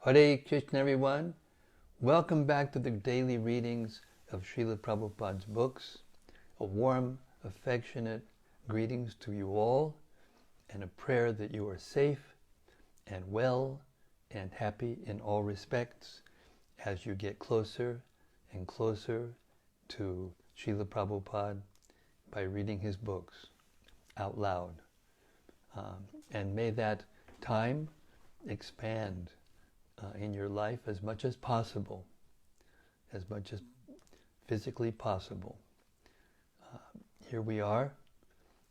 Hare Krishna, everyone. Welcome back to the daily readings of Srila Prabhupada's books. A warm, affectionate greetings to you all, and a prayer that you are safe and well and happy in all respects as you get closer and closer to Srila Prabhupada by reading his books out loud. And may that time expand in your life as much as possible, as much as physically possible. Here we are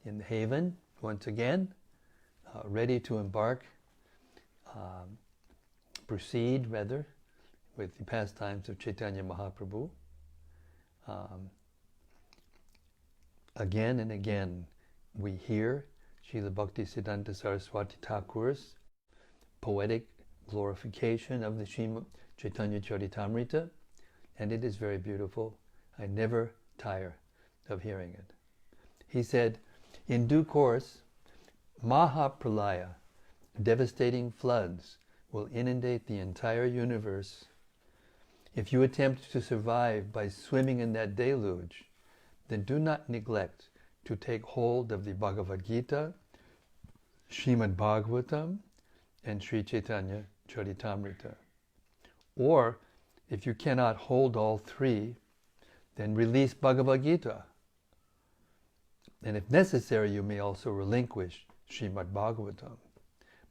in the haven once again, ready to proceed rather, with the pastimes of Chaitanya Mahaprabhu. Again and again we hear Srila Bhaktisiddhanta Saraswati Thakur's poetic glorification of the Caitanya-caritämrta, and it is very beautiful. I never tire of hearing it. He said, in due course, Mahapralaya, devastating floods, will inundate the entire universe. If you attempt to survive by swimming in that deluge, then do not neglect to take hold of the Bhagavad Gita, Srimad Bhagavatam, and Sri Caitanya-caritämrta. Or, if you cannot hold all three, then release Bhagavad Gita. And if necessary, you may also relinquish Srimad Bhagavatam.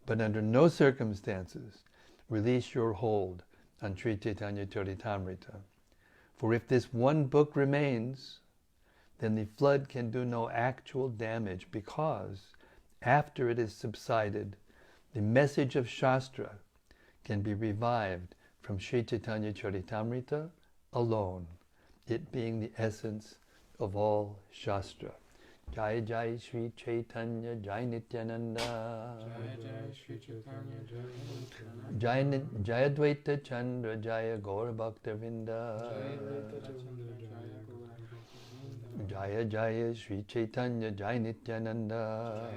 But under no circumstances release your hold on Sri Caitanya-caritämrta. For if this one book remains, then the flood can do no actual damage, because after it is subsided, the message of Shastra can be revived from Sri Caitanya-caritämrta alone, it being the essence of all Shastra. Jai Jai Sri Chaitanya Jai Nityananda Jai Advaita Chandra Jaya Gaura Bhaktavinda Jaya Jaya Sri Chaitanya Jai Nityananda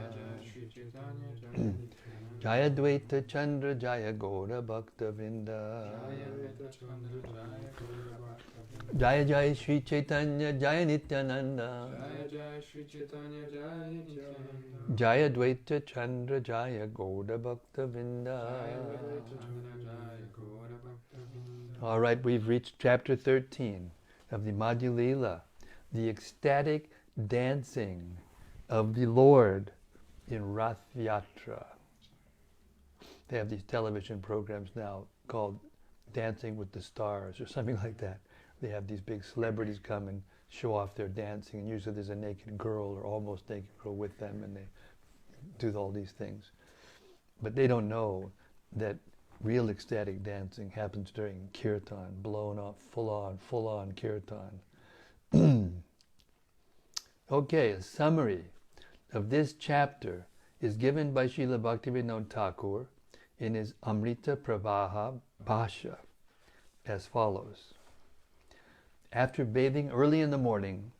Jaya Advaita Chandra Jaya Gaura Bhaktavinda Jaya Jaya Sri Chaitanya Jaya Nityananda Jaya Advaita Chandra Jaya Gaura Bhaktavinda. All right, we've reached chapter 13 of the Madhya-lila, the ecstatic dancing of the Lord in Ratha-yäträ. They have these television programs now called Dancing with the Stars or something like that. They have these big celebrities come and show off their dancing, and usually there's a naked girl or almost naked girl with them, and they do all these things. But they don't know that real ecstatic dancing happens during kirtan, blown up, full-on kirtan. Okay, a summary of this chapter is given by Srila Bhaktivinoda Thakur in his Amrita Pravaha Bhasha as follows. After bathing early in the morning,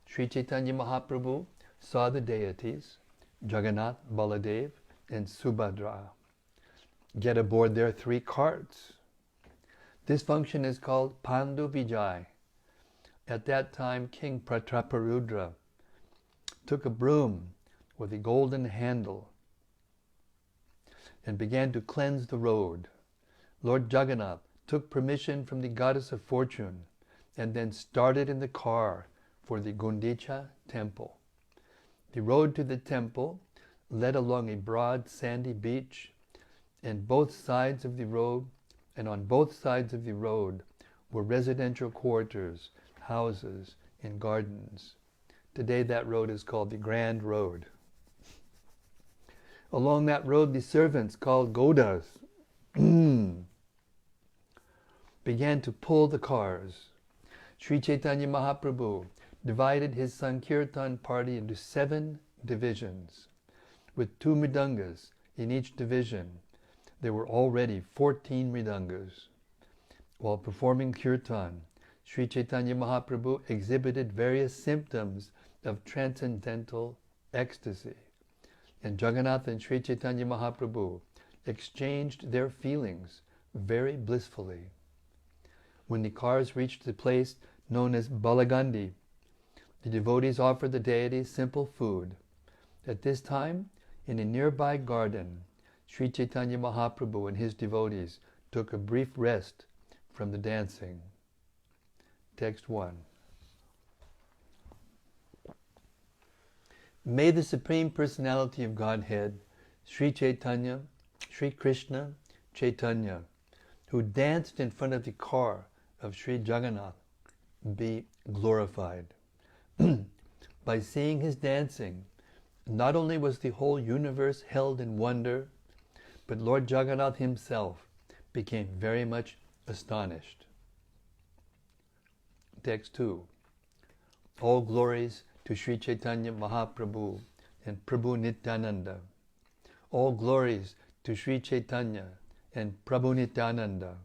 Sri Chaitanya Mahaprabhu saw the deities, Jagannath, Baladev, and Subhadra, get aboard their 3 carts. This function is called Pandu Vijay. At that time, King Prataparudra took a broom with a golden handle and began to cleanse the road. Lord Jagannath took permission from the goddess of fortune and then started in the car for the Gundicha temple. The road to the temple led along a broad sandy beach, and on both sides of the road were residential quarters, houses, and gardens. Today that road is called the Grand Road. Along that road, the servants, called Godas, began to pull the cars. Sri Chaitanya Mahaprabhu divided his Sankirtan party into 7 divisions. With 2 mridangas in each division, there were already 14 mridangas. While performing kirtan, Sri Chaitanya Mahaprabhu exhibited various symptoms of transcendental ecstasy, and Jagannath and Sri Chaitanya Mahaprabhu exchanged their feelings very blissfully. When the cars reached the place known as Balagandi, the devotees offered the deity simple food. At this time, in a nearby garden, Sri Chaitanya Mahaprabhu and his devotees took a brief rest from the dancing. Text 1. May the Supreme Personality of Godhead, Sri Chaitanya, Sri Krishna Chaitanya, who danced in front of the car of Sri Jagannath, be glorified. By seeing his dancing, not only was the whole universe held in wonder, but Lord Jagannath himself became very much astonished. Text 2. All glories to Sri Chaitanya Mahaprabhu and Prabhu Nityananda. All glories to Sri Chaitanya and Prabhu Nityananda.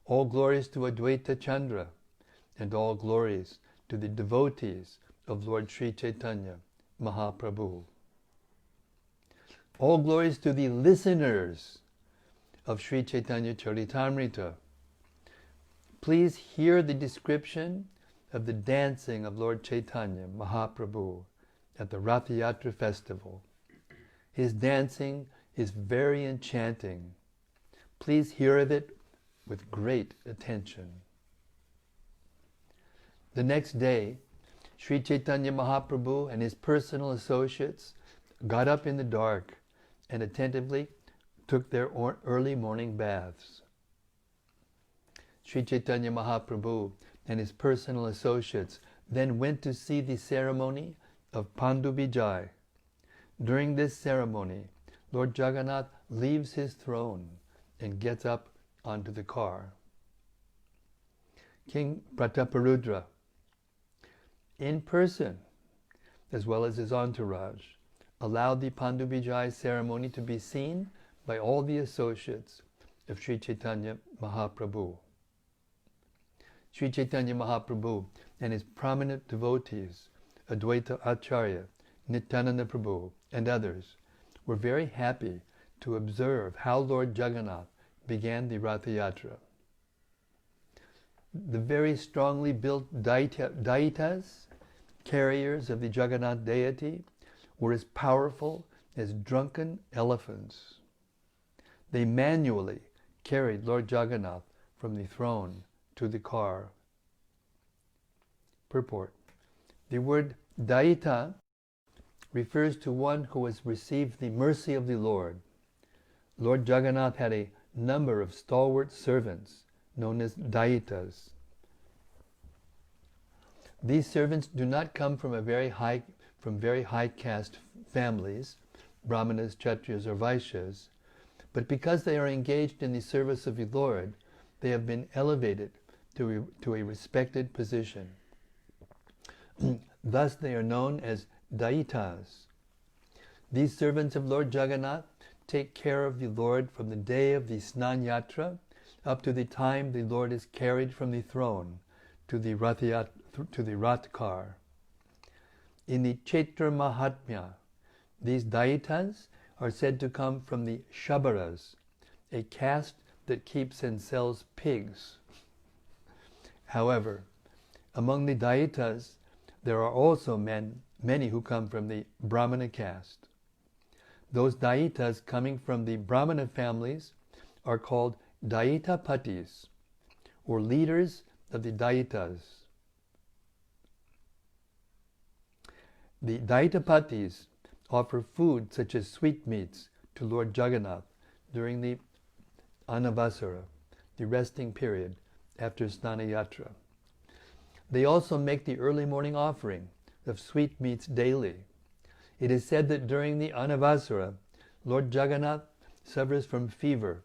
All glories to Advaita Chandra, and all glories to the devotees of Lord Sri Chaitanya Mahaprabhu. All glories to the listeners of Sri Caitanya-caritämrta. Please hear the description of the dancing of Lord Chaitanya Mahaprabhu at the Ratha-yäträ festival. His dancing is very enchanting. Please hear of it with great attention. The next day, Sri Chaitanya Mahaprabhu and his personal associates got up in the dark and attentively took their early morning baths. Sri Chaitanya Mahaprabhu and his personal associates then went to see the ceremony of Pandu Vijay. During this ceremony, Lord Jagannath leaves his throne and gets up onto the car. King Prataparudra, in person, as well as his entourage, allowed the Pandu Vijay ceremony to be seen by all the associates of Sri Chaitanya Mahaprabhu. Sri Chaitanya Mahaprabhu and his prominent devotees, Advaita Acharya, Nityananda Prabhu, and others, were very happy to observe how Lord Jagannath began the Ratha-yäträ. The very strongly built daitas, carriers of the Jagannath deity, were as powerful as drunken elephants. They manually carried Lord Jagannath from the throne to the car. Purport. The word daita refers to one who has received the mercy of the Lord. Lord Jagannath had a number of stalwart servants known as daitas. These servants do not come from very high caste families, brahmanas, kshatriyas, or vaishyas, but because they are engaged in the service of the Lord, they have been elevated to a respected position. Thus they are known as daitas. These servants of Lord Jagannath take care of the Lord from the day of the Snan Yatra up to the time the Lord is carried from the throne to the Rath car. In the Chaitra Mahatmya, these daitas are said to come from the Shabaras, a caste that keeps and sells pigs. However, among the daitas, there are also many who come from the Brahmana caste. Those daitas coming from the Brahmana families are called daitapatis, or leaders of the daitas. The daitapatis offer food such as sweetmeats to Lord Jagannath during the Anavasara, the resting period after Snana Yatra. They also make the early morning offering of sweetmeats daily. It is said that during the Anavasara, Lord Jagannath suffers from fever,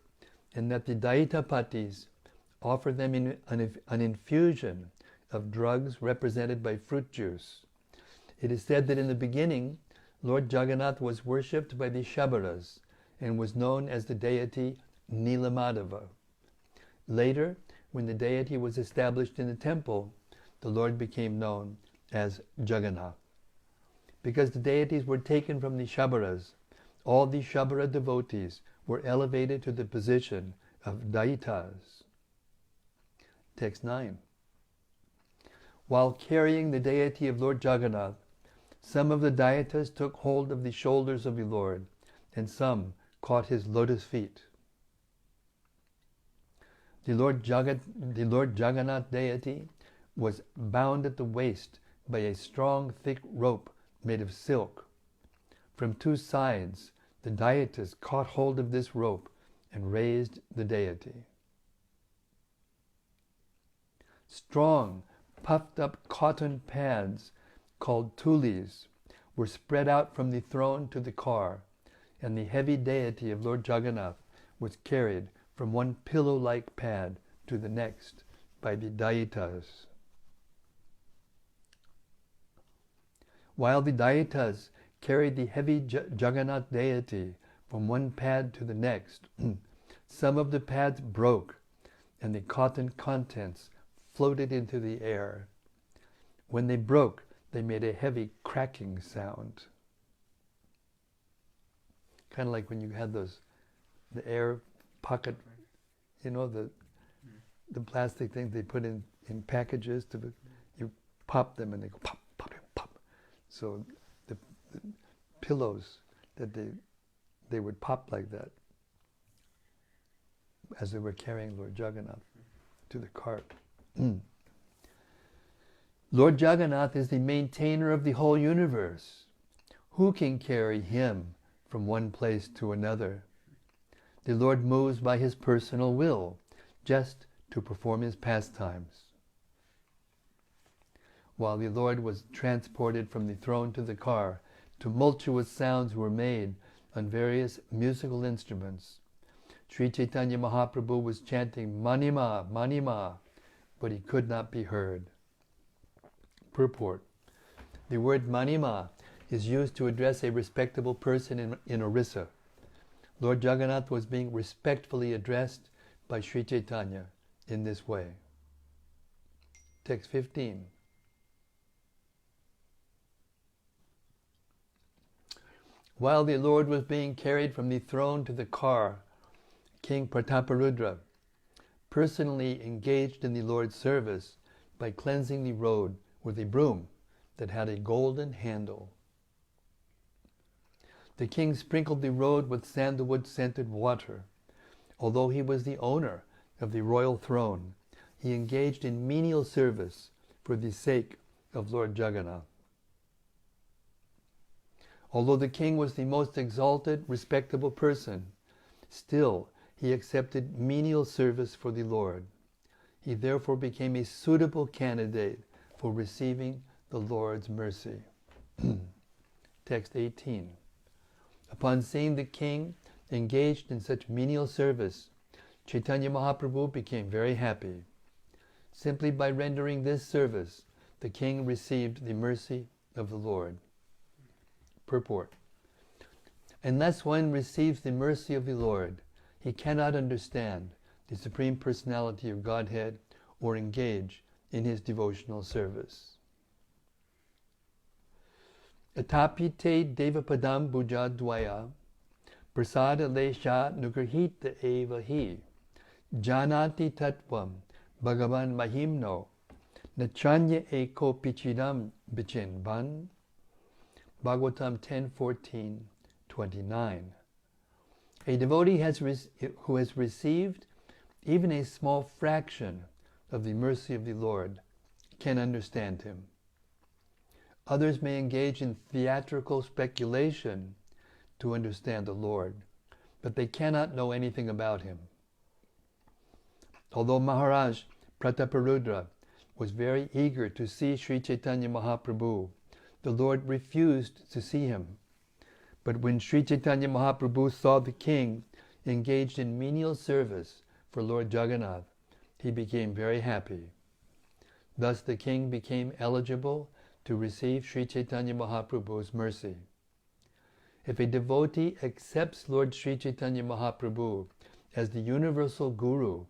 and that the daitapatis offer them an infusion of drugs represented by fruit juice. It is said that in the beginning, Lord Jagannath was worshipped by the Shabaras and was known as the deity Nilamadava. Later, when the deity was established in the temple, the Lord became known as Jagannath. Because the deities were taken from the Shabaras, all the Shabara devotees were elevated to the position of Daitas. Text 9. While carrying the deity of Lord Jagannath, some of the Daitas took hold of the shoulders of the Lord, and some caught his lotus feet. The Lord Jagannath deity was bound at the waist by a strong, thick rope made of silk. From two sides, the Daitas caught hold of this rope and raised the deity. Strong, puffed-up cotton pads called tulis were spread out from the throne to the car, and the heavy deity of Lord Jagannath was carried from one pillow-like pad to the next by the Daitas. While the Daitas carried the heavy Jagannath deity from one pad to the next, some of the pads broke and the cotton contents floated into the air. When they broke, they made a heavy cracking sound. Kind of like when you had the air pocket, the plastic things they put in packages you pop them and they go pop, pop, pop. So the pillows that they would pop like that as they were carrying Lord Jagannath to the cart. Lord Jagannath is the maintainer of the whole universe. Who can carry him from one place to another? The Lord moves by his personal will, just to perform his pastimes. While the Lord was transported from the throne to the car, tumultuous sounds were made on various musical instruments. Sri Chaitanya Mahaprabhu was chanting Manima, Manima, but he could not be heard. Purport. The word Manima is used to address a respectable person in Orissa. Lord Jagannath was being respectfully addressed by Sri Chaitanya in this way. Text 15. While the Lord was being carried from the throne to the car, King Prataparudra personally engaged in the Lord's service by cleansing the road with a broom that had a golden handle. The king sprinkled the road with sandalwood-scented water. Although he was the owner of the royal throne, he engaged in menial service for the sake of Lord Jagannath. Although the king was the most exalted, respectable person, still he accepted menial service for the Lord. He therefore became a suitable candidate for receiving the Lord's mercy. Text 18. Upon seeing the king engaged in such menial service, Chaitanya Mahaprabhu became very happy. Simply by rendering this service, the king received the mercy of the Lord. Purport. Unless one receives the mercy of the Lord, he cannot understand the Supreme Personality of Godhead or engage in his devotional service. Atapite devapadam bhuja dvaya prasada lesha nugrahita eva hi janati tattvam bhagavan mahimno nachanya eko pichidam bichinban. Bhagavatam 10:14-29. A devotee who has received even a small fraction of the mercy of the Lord can understand him. Others may engage in theatrical speculation to understand the Lord, but they cannot know anything about him. Although Maharaj Prataparudra was very eager to see Sri Chaitanya Mahaprabhu, the Lord refused to see him. But when Sri Chaitanya Mahaprabhu saw the king engaged in menial service for Lord Jagannath, he became very happy. Thus the king became eligible to receive Sri Chaitanya Mahaprabhu's mercy. If a devotee accepts Lord Sri Chaitanya Mahaprabhu as the universal Guru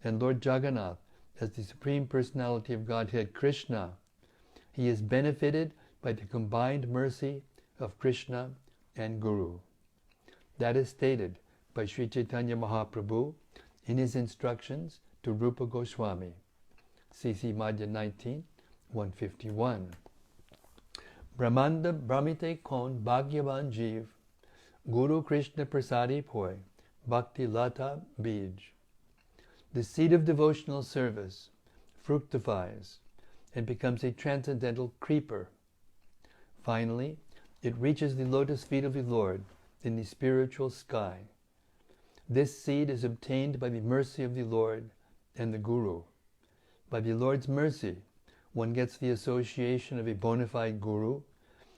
and Lord Jagannath as the Supreme Personality of Godhead Krishna, he is benefited by the combined mercy of Krishna and Guru. That is stated by Sri Chaitanya Mahaprabhu in his instructions to Rupa Goswami. CC Madhya 19, 151. Brahmanda Brahmite Kon Bhagyavan Jeev Guru Krishna Prasadi Poi Bhakti Lata Bij. The seed of devotional service fructifies and becomes a transcendental creeper. Finally, it reaches the lotus feet of the Lord in the spiritual sky. This seed is obtained by the mercy of the Lord and the Guru. By the Lord's mercy, one gets the association of a bona fide Guru,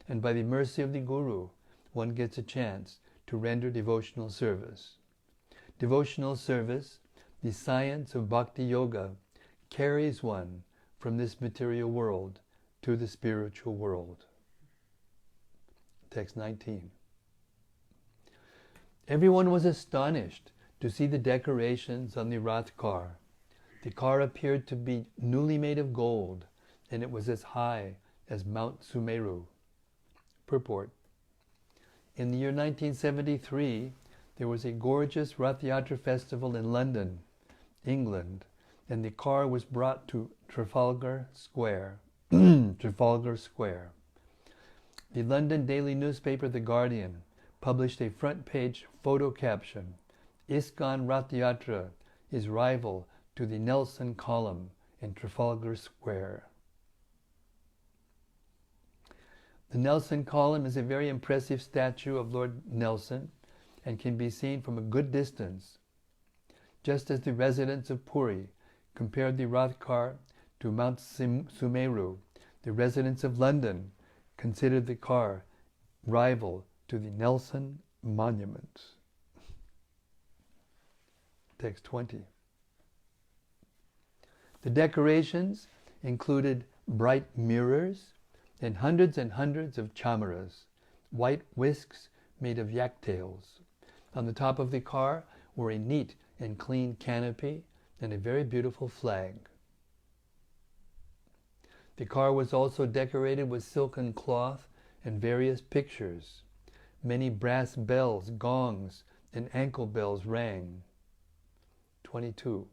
and by the mercy of the Guru, one gets a chance to render devotional service. Devotional service, the science of Bhakti Yoga, carries one from this material world to the spiritual world. Text 19. Everyone was astonished to see the decorations on the Rath car. The car appeared to be newly made of gold, and it was as high as Mount Sumeru. Purport. In the year 1973, there was a gorgeous Ratha-yäträ festival in London, England, and the car was brought to Trafalgar Square. Trafalgar Square. The London daily newspaper The Guardian published a front-page photo caption, "ISKCON Ratha-yäträ is rival to the Nelson Column in Trafalgar Square." The Nelson Column is a very impressive statue of Lord Nelson and can be seen from a good distance. Just as the residents of Puri compared the Rath car to Mount Sumeru, the residents of London considered the car rival to the Nelson Monument. Text 20. The decorations included bright mirrors and hundreds of chamaras, white whisks made of yak tails. On the top of the car were a neat and clean canopy and a very beautiful flag. The car was also decorated with silken cloth and various pictures. Many brass bells, gongs, and ankle bells rang. 22.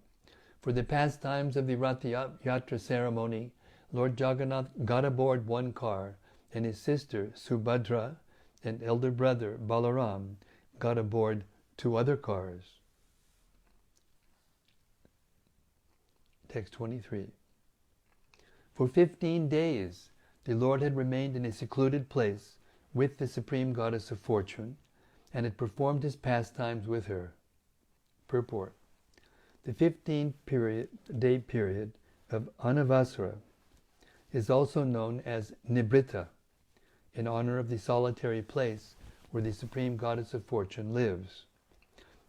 For the pastimes of the Ratha-yäträ ceremony, Lord Jagannath got aboard one car, and his sister Subhadra and elder brother Balaram got aboard two other cars. Text 23. For 15 days, the Lord had remained in a secluded place with the Supreme Goddess of Fortune, and had performed his pastimes with her. Purport. The 15-day period of Anavasara is also known as Nibrita, in honor of the solitary place where the Supreme Goddess of Fortune lives.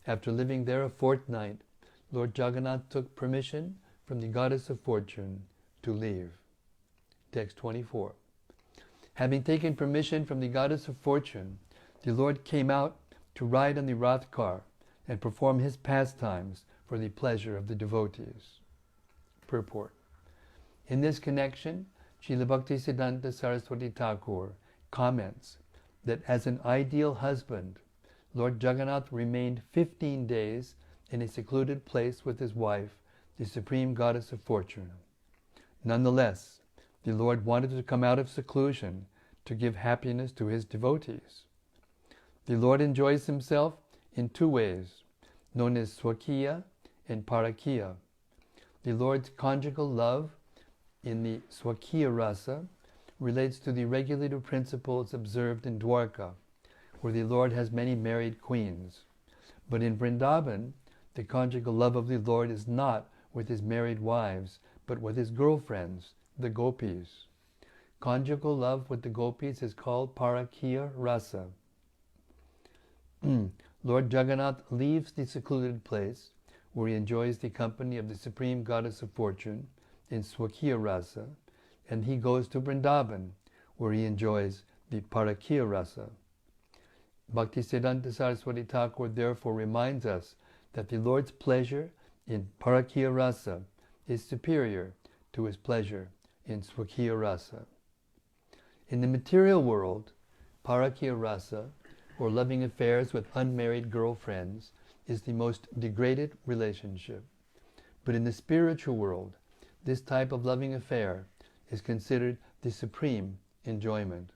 After living there a fortnight, Lord Jagannath took permission from the Goddess of Fortune to leave. Text 24. Having taken permission from the Goddess of Fortune, the Lord came out to ride on the Rath car and perform his pastimes for the pleasure of the devotees. Purport. In this connection, Srila Bhaktisiddhanta Saraswati Thakur comments that as an ideal husband, Lord Jagannath remained 15 days in a secluded place with his wife, the Supreme Goddess of Fortune. Nonetheless, the Lord wanted to come out of seclusion to give happiness to his devotees. The Lord enjoys himself in two ways, known as Swakiya and Parakiya. The Lord's conjugal love in the Swakiya rasa relates to the regulative principles observed in Dwarka, where the Lord has many married queens. But in Vrindavan, the conjugal love of the Lord is not with his married wives, but with his girlfriends, the gopis. Conjugal love with the gopis is called Parakiya rasa. Lord Jagannath leaves the secluded place, where he enjoys the company of the Supreme Goddess of Fortune in Swakiya rasa, and he goes to Vrindavan, where he enjoys the Parakiya rasa. Bhaktisiddhanta Saraswati Thakur therefore reminds us that the Lord's pleasure in Parakiya rasa is superior to his pleasure in Swakiya rasa. In the material world, Parakiya rasa, or loving affairs with unmarried girlfriends, is the most degraded relationship. But in the spiritual world, this type of loving affair is considered the supreme enjoyment.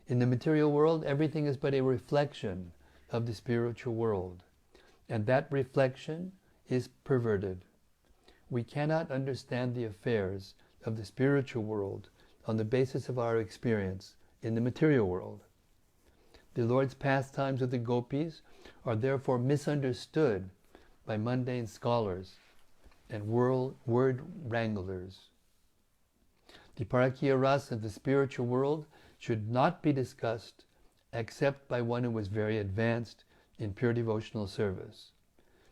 In the material world, everything is but a reflection of the spiritual world, and that reflection is perverted. We cannot understand the affairs of the spiritual world on the basis of our experience in the material world. The Lord's pastimes with the gopis are therefore misunderstood by mundane scholars and word wranglers. The parakya rasa of the spiritual world should not be discussed except by one who is very advanced in pure devotional service.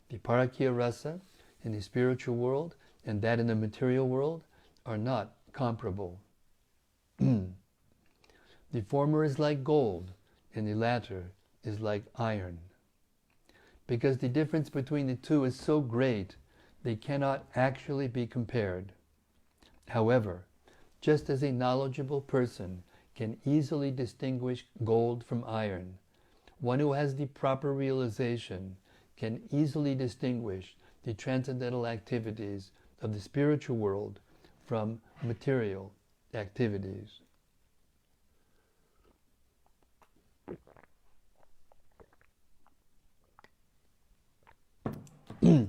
The parakya rasa in the spiritual world and that in the material world are not comparable. The former is like gold, and the latter is like iron. Because the difference between the two is so great, they cannot actually be compared. However, just as a knowledgeable person can easily distinguish gold from iron, one who has the proper realization can easily distinguish the transcendental activities of the spiritual world from material activities.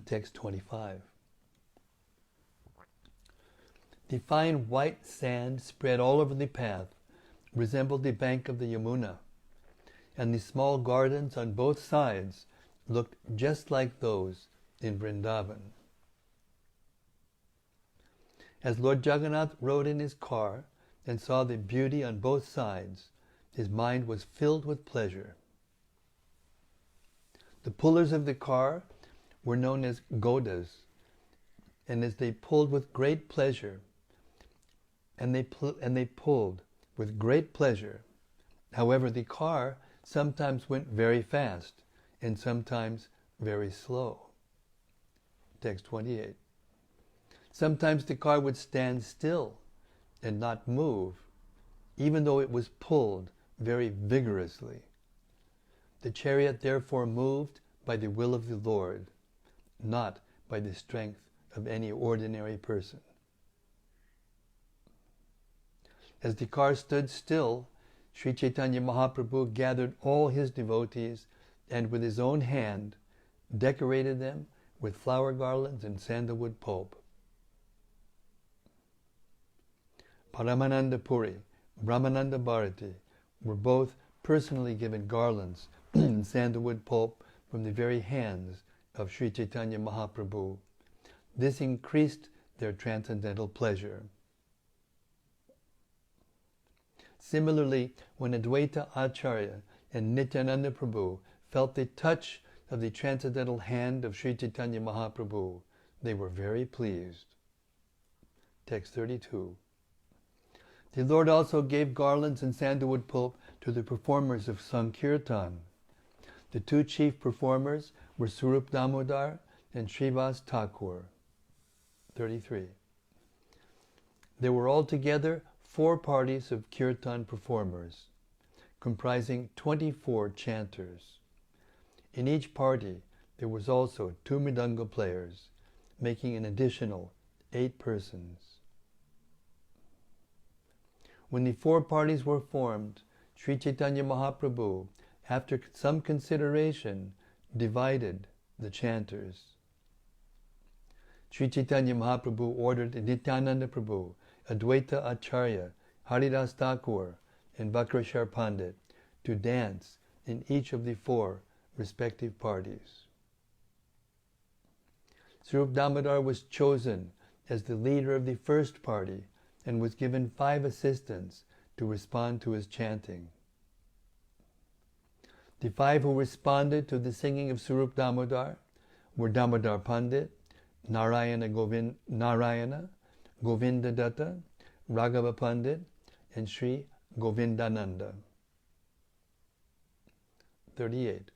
Text 25. The fine white sand spread all over the path resembled the bank of the Yamuna, and the small gardens on both sides looked just like those in Vrindavan. As Lord Jagannath rode in his car and saw the beauty on both sides, his mind was filled with pleasure. The pullers of the car were known as godas, and as they pulled with great pleasure, and they pulled with great pleasure. However, the car sometimes went very fast and sometimes very slow. Text 28. Sometimes the car would stand still and not move, even though it was pulled very vigorously. The chariot therefore moved by the will of the Lord, not by the strength of any ordinary person. As the car stood still, Sri Chaitanya Mahaprabhu gathered all his devotees and with his own hand decorated them with flower garlands and sandalwood pulp. Paramananda Puri, Brahmananda Bharati were both personally given garlands and sandalwood pulp from the very hands of Sri Chaitanya Mahaprabhu. This increased their transcendental pleasure. Similarly, when Advaita Acharya and Nityananda Prabhu felt the touch of the transcendental hand of Sri Chaitanya Mahaprabhu, they were very pleased. Text 32. The Lord also gave garlands and sandalwood pulp to the performers of Sankirtan. The two chief performers were Swarup Damodar and Srivas Thakur. 33. There were altogether 4 parties of kirtan performers, comprising 24 chanters. In each party, there was also 2 mridanga players, making an additional 8 persons. When the 4 parties were formed, Sri Chaitanya Mahaprabhu, after some consideration, divided the chanters. Sri Chaitanya Mahaprabhu ordered Nityananda Prabhu, Advaita Acharya, Haridas Thakur, and Bakrashar Pandit to dance in each of the 4 respective parties. Swarup Damodar was chosen as the leader of the first party and was given 5 assistants to respond to his chanting. The 5 who responded to the singing of Swarup Damodar were Damodar Pandit, Narayana, Govinda Datta, Raghava Pandit, and Sri Govindananda. 38.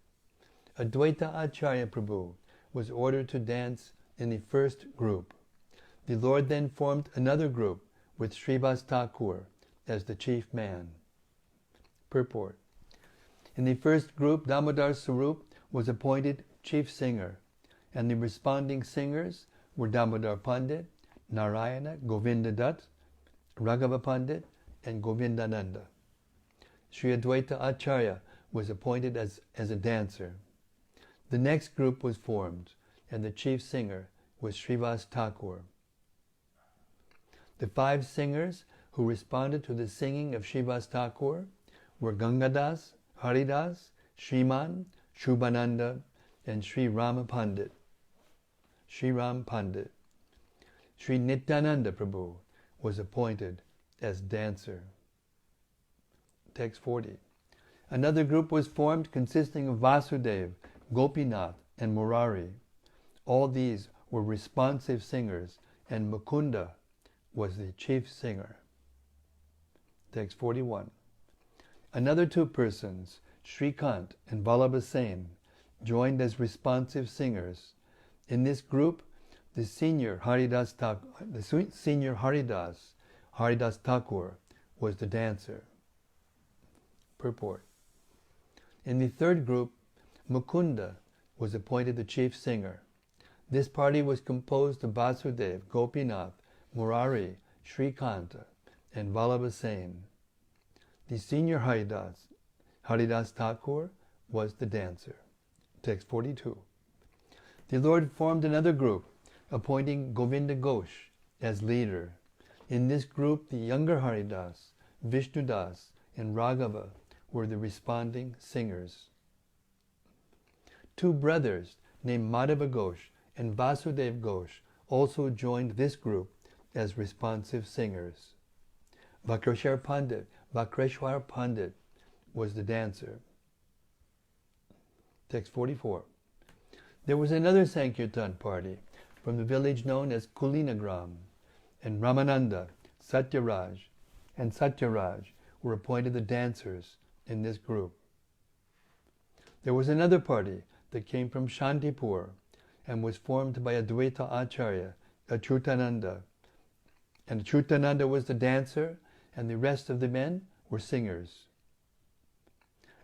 Advaita Acharya Prabhu was ordered to dance in the first group. The Lord then formed another group with Srivas Thakur as the chief man. Purport. In the first group, Damodar Swarup was appointed chief singer, and the responding singers were Damodar Pandit, Narayana, Govinda Dutt, Raghava Pandit, and Govindananda. Sri Advaita Acharya was appointed as a dancer. The next group was formed, and the chief singer was Srivas Thakur. The 5 singers who responded to the singing of Srivas Thakur were Gangadas, Haridas, Shriman, Shubhananda, and Sri Rama Pandit. Sri Ram Pandit. Sri Nityananda Prabhu was appointed as dancer. Text 40. Another group was formed consisting of Vasudev, Gopinath, and Murari. All these were responsive singers, and Mukunda was the chief singer. Text 41. Another 2 persons, Shrikant and Vallabha Sen, joined as responsive singers. In this group, the senior Haridas Thakur was the dancer. Purport. In the third group, Mukunda was appointed the chief singer. This party was composed of Vasudev, Gopinath, Murari, Shrikanta, and Vallabha Sen. The senior Haridas Thakur, was the dancer. Text 42. The Lord formed another group, appointing Govinda Ghosh as leader. In this group, the younger Haridas, Vishnudas, and Raghava were the responding singers. 2 brothers named Madhava Ghosh and Vasudev Ghosh also joined this group as responsive singers. Vakreshwar Pandit was the dancer. Text 44. There was another Sankirtan party from the village known as Kulinagram, and Ramananda, Satyaraj, and Satyaraj were appointed the dancers in this group. There was another party that came from Shantipur and was formed by Advaita Acharya, Achyutananda. And Achyutananda was the dancer, and the rest of the men were singers.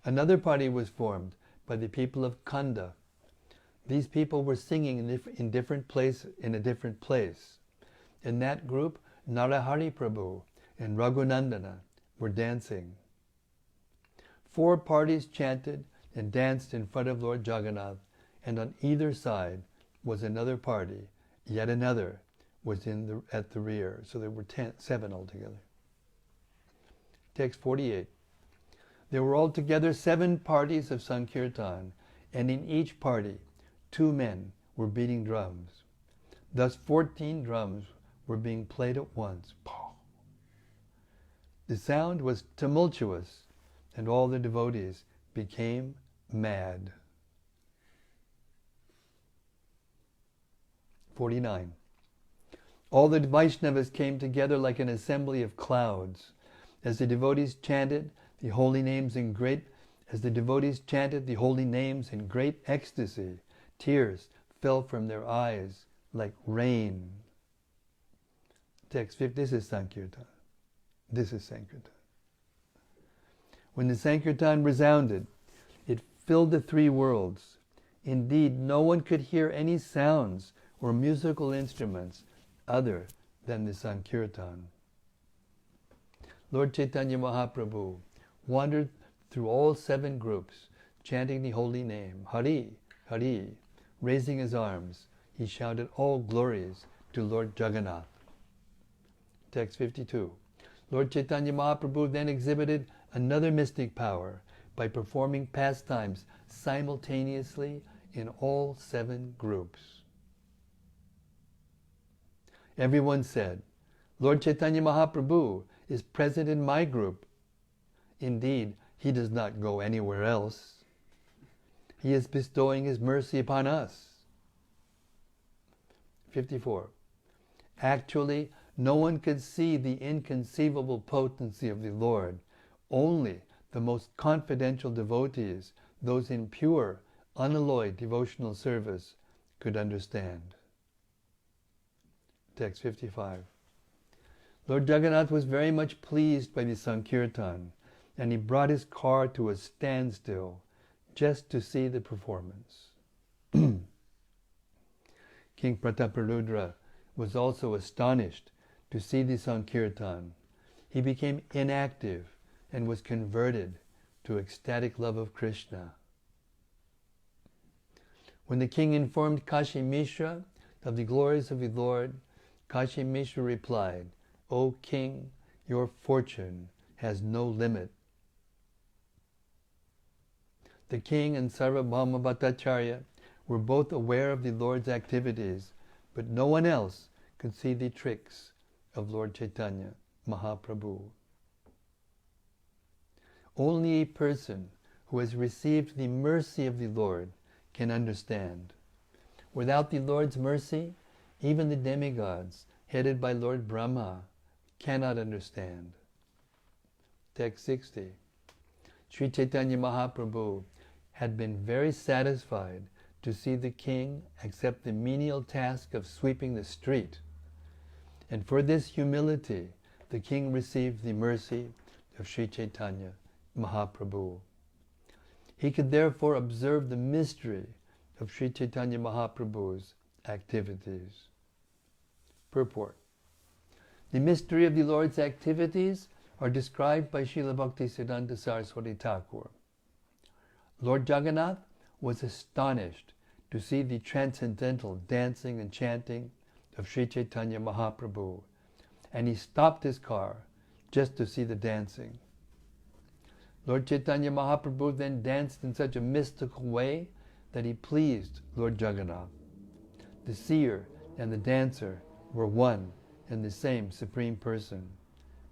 Another party was formed by the people of Kanda. These people were singing in a different place. In that group, Narahari Prabhu and Raghunandana were dancing. 4 parties chanted and danced in front of Lord Jagannath, and on either side was another party. Yet another was at the rear. So there were 7 altogether. Text 48. There were altogether 7 parties of Sankirtan, and in each party 2 men were beating drums. Thus 14 drums were being played at once. The sound was tumultuous, and all the devotees became mad. 49. All the Vaishnavas came together like an assembly of clouds. As the devotees chanted the holy names in great ecstasy, tears fell from their eyes like rain. Text 50. This is Sankirtan. When the Sankirtan resounded, it filled the 3 worlds. Indeed, no one could hear any sounds or musical instruments other than the Sankirtan. Lord Chaitanya Mahaprabhu wandered through all 7 groups, chanting the holy name, Hari, Hari. Raising his arms, he shouted all glories to Lord Jagannath. Text 52. Lord Chaitanya Mahaprabhu then exhibited another mystic power by performing pastimes simultaneously in all 7 groups. Everyone said, Lord Chaitanya Mahaprabhu is present in my group. Indeed, he does not go anywhere else. He is bestowing his mercy upon us. 54. Actually, no one could see the inconceivable potency of the Lord. Only the most confidential devotees, those in pure, unalloyed devotional service, could understand. Text 55. Lord Jagannath was very much pleased by the Sankirtan, and he brought his car to a standstill just to see the performance. King Prataparudra was also astonished to see the Sankirtan. He became inactive and was converted to ecstatic love of Krishna. When the king informed Kashi Mishra of the glories of the Lord, Kashi Mishra replied, "O king, your fortune has no limit." The king and Sarvabhauma Bhattacharya were both aware of the Lord's activities, but no one else could see the tricks of Lord Chaitanya Mahaprabhu. Only a person who has received the mercy of the Lord can understand. Without the Lord's mercy, even the demigods, headed by Lord Brahma, cannot understand. Text 60. Sri Chaitanya Mahaprabhu had been very satisfied to see the king accept the menial task of sweeping the street. And for this humility, the king received the mercy of Sri Chaitanya Mahaprabhu. He could therefore observe the mystery of Sri Chaitanya Mahaprabhu's activities. Purport. The mystery of the Lord's activities are described by Srila Bhaktisiddhanta Saraswati Thakur. Lord Jagannath was astonished to see the transcendental dancing and chanting of Sri Chaitanya Mahaprabhu, and he stopped his car just to see the dancing. Lord Chaitanya Mahaprabhu then danced in such a mystical way that he pleased Lord Jagannath. The seer and the dancer were one and the same Supreme Person,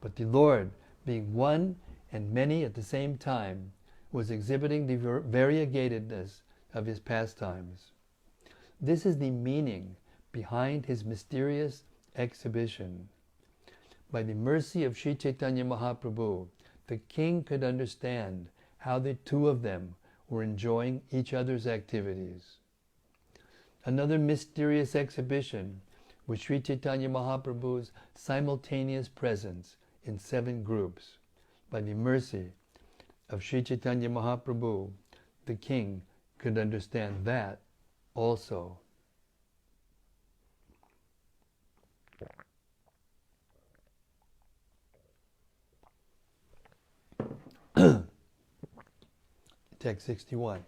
but the Lord, being one and many at the same time, was exhibiting the variegatedness of his pastimes. This is the meaning behind his mysterious exhibition. By the mercy of Sri Chaitanya Mahaprabhu, the king could understand how the two of them were enjoying each other's activities. Another mysterious exhibition was Sri Chaitanya Mahaprabhu's simultaneous presence in 7 groups. By the mercy of Sri Chaitanya Mahaprabhu, the king could understand that also. Text 61.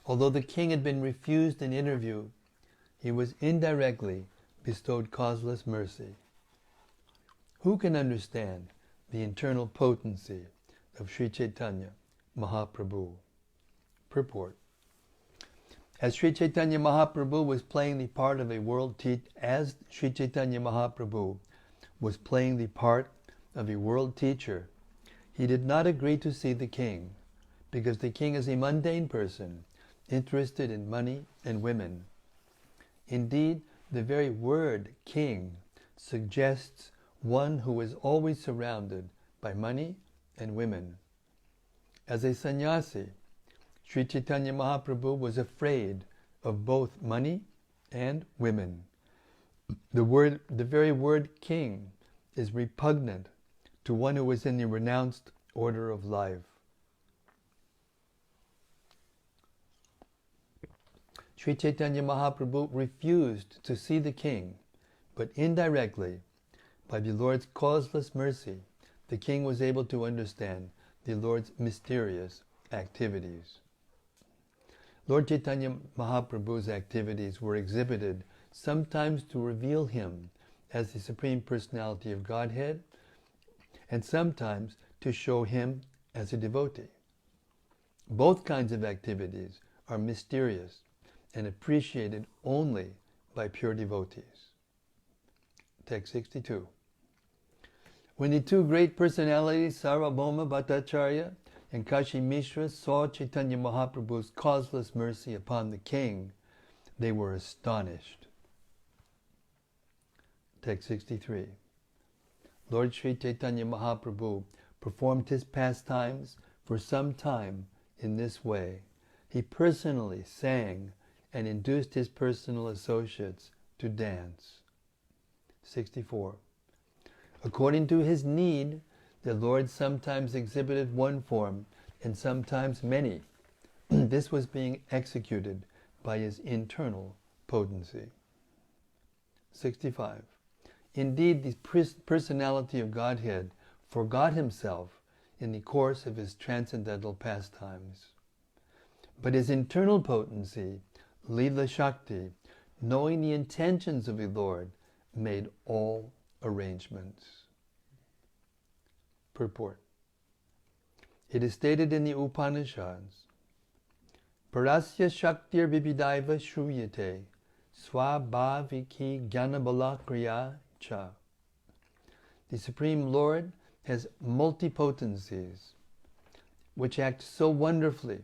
Although the king had been refused an interview, he was indirectly bestowed causeless mercy. Who can understand the internal potency of Sri Chaitanya Mahaprabhu? Purport. As Sri Chaitanya Mahaprabhu was playing the part of a world teacher, he did not agree to see the king, because the king is a mundane person, interested in money and women. Indeed, the very word king suggests one who is always surrounded by money and women. As a sannyasi, Sri Chaitanya Mahaprabhu was afraid of both money and women. The very word king is repugnant to one who is in the renounced order of life. Sri Chaitanya Mahaprabhu refused to see the king, but indirectly, by the Lord's causeless mercy, the king was able to understand the Lord's mysterious activities. Lord Chaitanya Mahaprabhu's activities were exhibited sometimes to reveal him as the Supreme Personality of Godhead, and sometimes to show him as a devotee. Both kinds of activities are mysterious and appreciated only by pure devotees. Text 62. When the two great personalities, Sarvabhauma Bhattacharya and Kashi Mishra, saw Chaitanya Mahaprabhu's causeless mercy upon the king, they were astonished. Text 63. Lord Sri Chaitanya Mahaprabhu performed his pastimes for some time in this way. He personally sang and induced his personal associates to dance. 64. According to his need, the Lord sometimes exhibited one form and sometimes many this was being executed by his internal potency. 65. Indeed, the personality of Godhead forgot himself in the course of his transcendental pastimes. But his internal potency, Lila Shakti, knowing the intentions of the Lord, made all arrangements. Purport. It is stated in the Upanishads, Parasya Shaktir Vividaiva Shruyate Swabhaviki Jnanabala Kriya Cha. The Supreme Lord has multipotencies which act so wonderfully,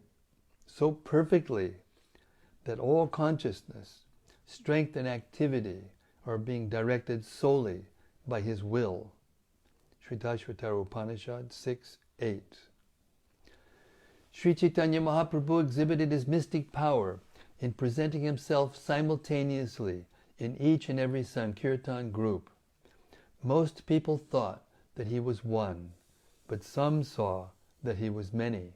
so perfectly, that all consciousness, strength and activity are being directed solely by his will. Sritashvatara Upanishad 6:8. Sri Chaitanya Mahaprabhu exhibited his mystic power in presenting himself simultaneously in each and every Sankirtan group. Most people thought that he was one, but some saw that he was many.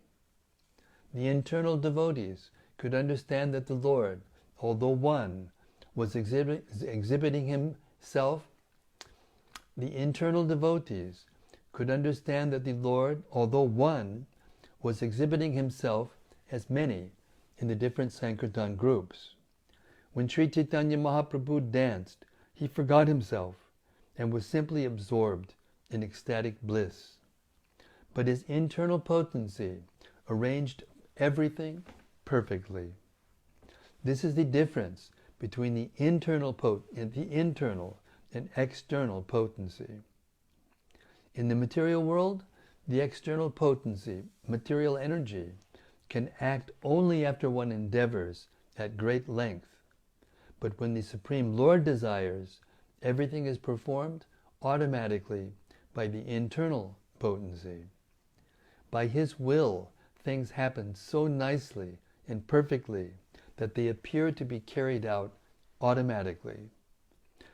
The internal devotees could understand that the Lord, although one, was exhibiting himself. The internal devotees could understand that the Lord, although one, was exhibiting himself as many in the different Sankirtan groups. When Sri Chaitanya Mahaprabhu danced, he forgot himself and was simply absorbed in ecstatic bliss. But his internal potency arranged everything perfectly. This is the difference between the internal and external potency. In the material world, the external potency, material energy, can act only after one endeavors at great length. But when the Supreme Lord desires, everything is performed automatically by the internal potency. By his will, things happen so nicely and perfectly that they appear to be carried out automatically.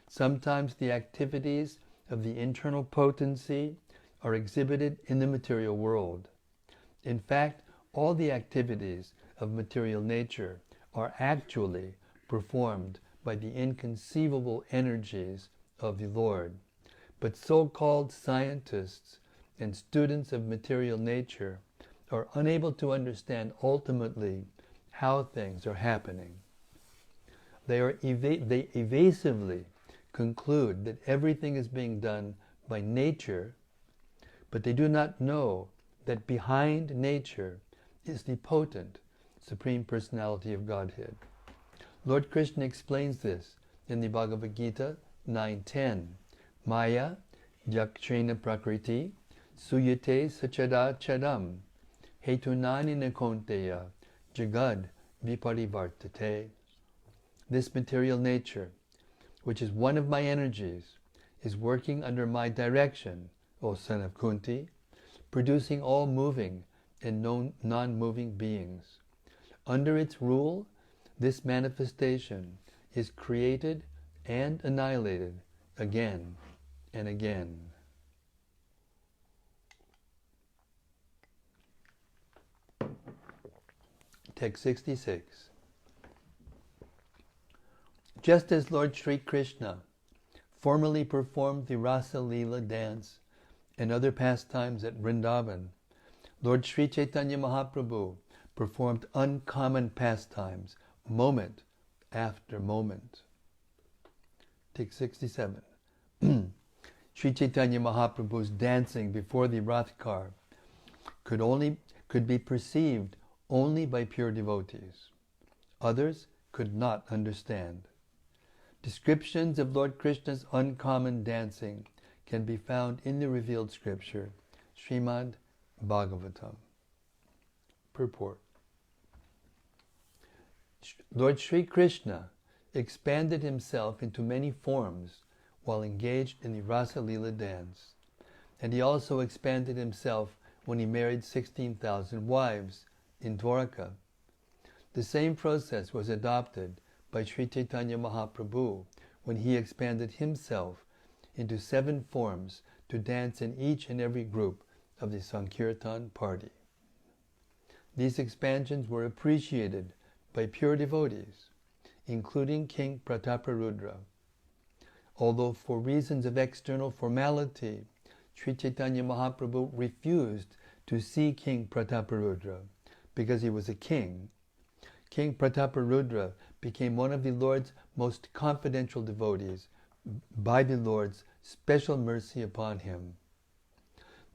Sometimes the activities of the internal potency are exhibited in the material world. In fact, all the activities of material nature are actually performed by the inconceivable energies of the Lord. But so-called scientists and students of material nature are unable to understand ultimately how things are happening. They evasively conclude that everything is being done by nature, but they do not know that behind nature is the potent Supreme Personality of Godhead. Lord Krishna explains this in the Bhagavad Gita 9:10. Maya yakshena prakriti suyate sachada chadam hetunani nakonteya jagad viparivartate. This material nature, which is one of my energies, is working under my direction, O son of Kunti, producing all moving and non-moving beings. Under its rule, this manifestation is created and annihilated again and again. Text 66. Just as Lord Sri Krishna formerly performed the Ratha-yäträ dance and other pastimes at Vrindavan, Lord Sri Chaitanya Mahaprabhu performed uncommon pastimes moment after moment. Text 67. Sri Chaitanya Mahaprabhu's dancing before the Rath car could be perceived only by pure devotees. Others could not understand. Descriptions of Lord Krishna's uncommon dancing can be found in the revealed scripture, Srimad Bhagavatam. Purport. Lord Sri Krishna expanded himself into many forms while engaged in the Rasa-lila dance, and he also expanded himself when he married 16,000 wives in Dwarka. The same process was adopted by Sri Chaitanya Mahaprabhu when he expanded himself into 7 forms to dance in each and every group of the Sankirtan party. These expansions were appreciated by pure devotees, including King Prataparudra. Although for reasons of external formality, Sri Chaitanya Mahaprabhu refused to see King Prataparudra because he was a king, King Prataparudra became one of the Lord's most confidential devotees by the Lord's special mercy upon him.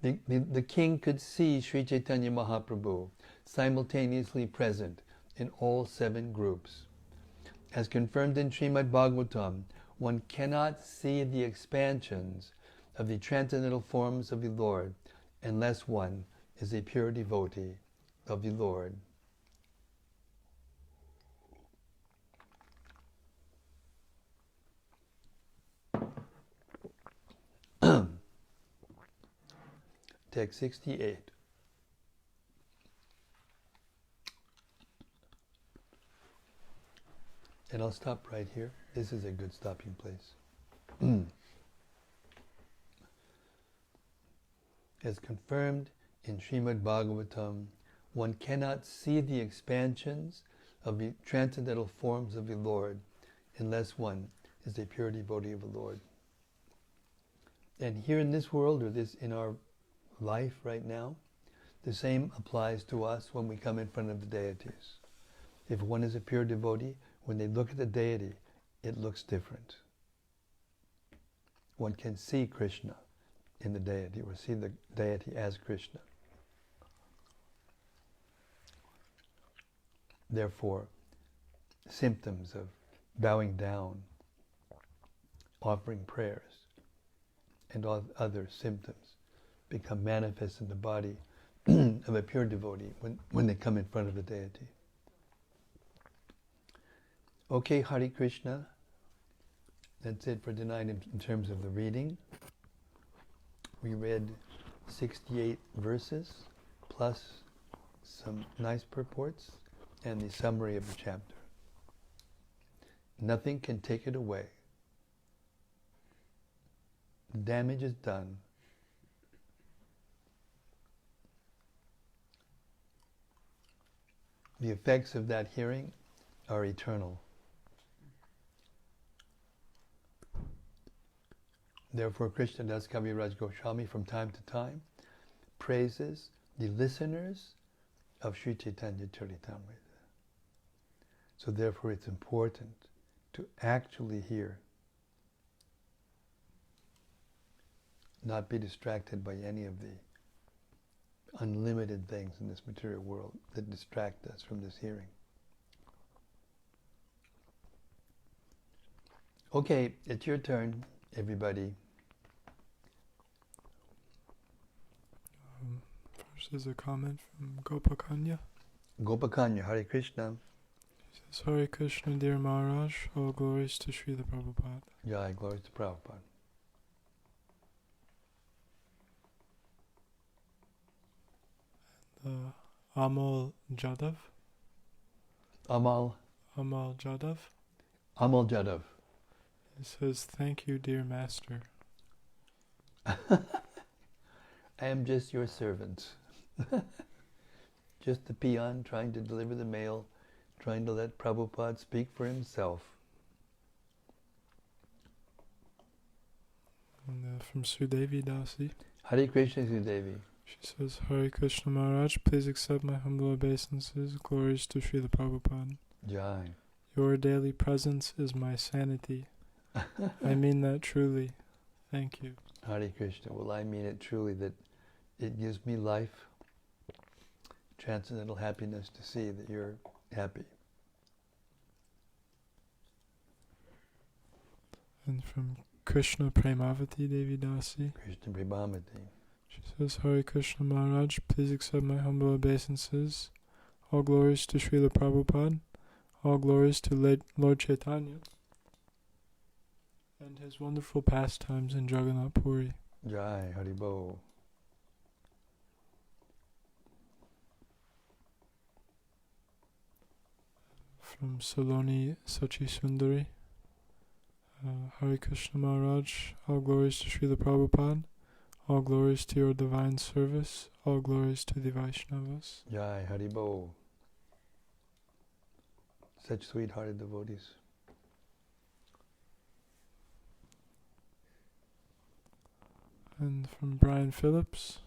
The king could see Sri Chaitanya Mahaprabhu simultaneously present in all 7 groups. As confirmed in Srimad Bhagavatam, one cannot see the expansions of the transcendental forms of the Lord unless one is a pure devotee of the Lord. Text 68. And I'll stop right here. This is a good stopping place. As confirmed in Srimad Bhagavatam, one cannot see the expansions of the transcendental forms of the Lord unless one is a pure devotee of the Lord. And here in this world, or this in our life right now, the same applies to us when we come in front of the deities. If one is a pure devotee, when they look at the deity, it looks different. One can see Krishna in the deity, or see the deity as Krishna. Therefore, symptoms of bowing down, offering prayers, and all other symptoms become manifest in the body of a pure devotee when they come in front of the deity. Okay, Hare Krishna. That's it for tonight in terms of the reading. We read 68 verses, plus some nice purports, and the summary of the chapter. Nothing can take it away. The damage is done. The effects of that hearing are eternal. Therefore, Krishna Das Kaviraj Goswami from time to time praises the listeners of Sri Caitanya-caritämrta. So therefore it's important to actually hear, not be distracted by any of the unlimited things in this material world that distract us from this hearing. Okay, it's your turn, everybody. First is a comment from Gopakanya. Gopakanya, Hare Krishna. He says, Hare Krishna, dear Maharaj, all glories to Srila Prabhupada. Jai, glories to Prabhupada. Amal Jadav. Amal Jadav. Amal Jadav. He says, thank you, dear Master. I am just your servant. Just the peon trying to deliver the mail, trying to let Prabhupada speak for himself. And from Sudevi Dasi. Hare Krishna, Sudevi. She says, Hare Krishna Maharaj, please accept my humble obeisances. Glories to Srila Prabhupada. Jai. Your daily presence is my sanity. I mean that truly. Thank you. Hare Krishna. Well, I mean it truly, that it gives me life, transcendental happiness to see that you're happy. And from Krishna Premavati Devi Dasi. Krishna Premavati. She says, Hare Krishna Maharaj, please accept my humble obeisances. All glories to Srila Prabhupada. All glories to Lord Chaitanya and his wonderful pastimes in Jagannath Puri. Jai, Haribo. From Saloni Sachi Sundari. Hare Krishna Maharaj, all glories to Srila Prabhupada. All glories to your divine service. All glories to the Vaishnavas. Jai Haribo. Such sweet-hearted devotees. And from Brian Phillips.